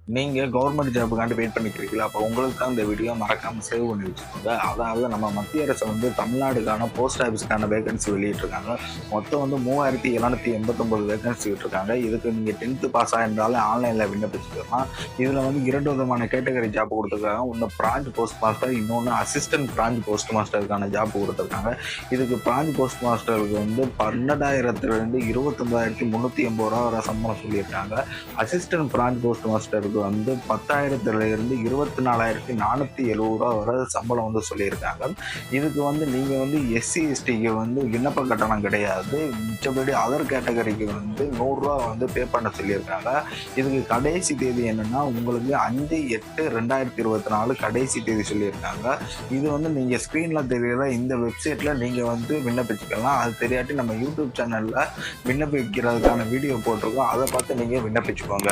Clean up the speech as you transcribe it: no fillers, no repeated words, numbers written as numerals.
நீங்க government ஜாபுக்காண்டி wait பண்ணிக்கிறீங்களா? அப்போ உங்களுக்கு தான் இந்த வீடியோ மறக்காம சேவ் பண்ணி வச்சுக்கோங்க. அதாவது நம்ம மத்திய அரசு வந்து தமிழ்நாடுக்கான போஸ்ட் ஆஃபீஸ்க்கான வேகன்சி வெளியிட்டிருக்காங்க. மொத்தம் வந்து 3789 வேகன்சி விட்டுருக்காங்க. இதுக்கு நீங்க 10th பாஸ் ஆயிருந்தாலும் ஆன்லைன்ல விண்ணப்பிச்சுக்கலாம். இதுல வந்து 2 விதமான கேட்டகரி ஜாப் குடுத்துருக்காங்க. ஒண்ணு பிரான்ச் போஸ்ட் மாஸ்டர், இன்னொன்னு அசிஸ்டன்ட் பிரான்ச் போஸ்ட் மாஸ்டருக்கான ஜாப் குடுத்துருக்காங்க. இதுக்கு பிரான்ச் போஸ்ட் மாஸ்டருக்கு வந்து 12,000 29,380 வரை சம்பளம் சொல்லியிருக்காங்க. அசிஸ்டன்ட் பிரான்ச் போஸ்ட் மாஸ்டருக்கு வந்து 10,000 24,470 வரை சம்பளம் வந்து சொல்லியிருக்காங்க. இதுக்கு வந்து நீங்க வந்து எஸ்சி எஸ்டிக்கு வந்து விண்ணப்ப கட்டணம் கிடையாது. மிச்சபடி அதர் கேட்டகரிக்கு வந்து ரூ. 100 வந்து பே பண்ண சொல்லியிருக்காங்க. இதுக்கு கடைசி தேதி என்னன்னா உங்களுக்கு 5/8/2024 கடைசி தேதி சொல்லியிருக்காங்க. இது வந்து நீங்க ஸ்கிரீன்ல தெரியற இந்த வெப்சைட்ல நீங்க வந்து விண்ணப்பிச்சுக்கலாம். அது தெரியாட்டி நம்ம யூடியூப் சேனல்ல விண்ணப்பிக்கிறதுக்கான வீடியோ போட்டிருக்கோம். அதை பார்த்து நீங்க விண்ணப்பிச்சுக்கோங்க.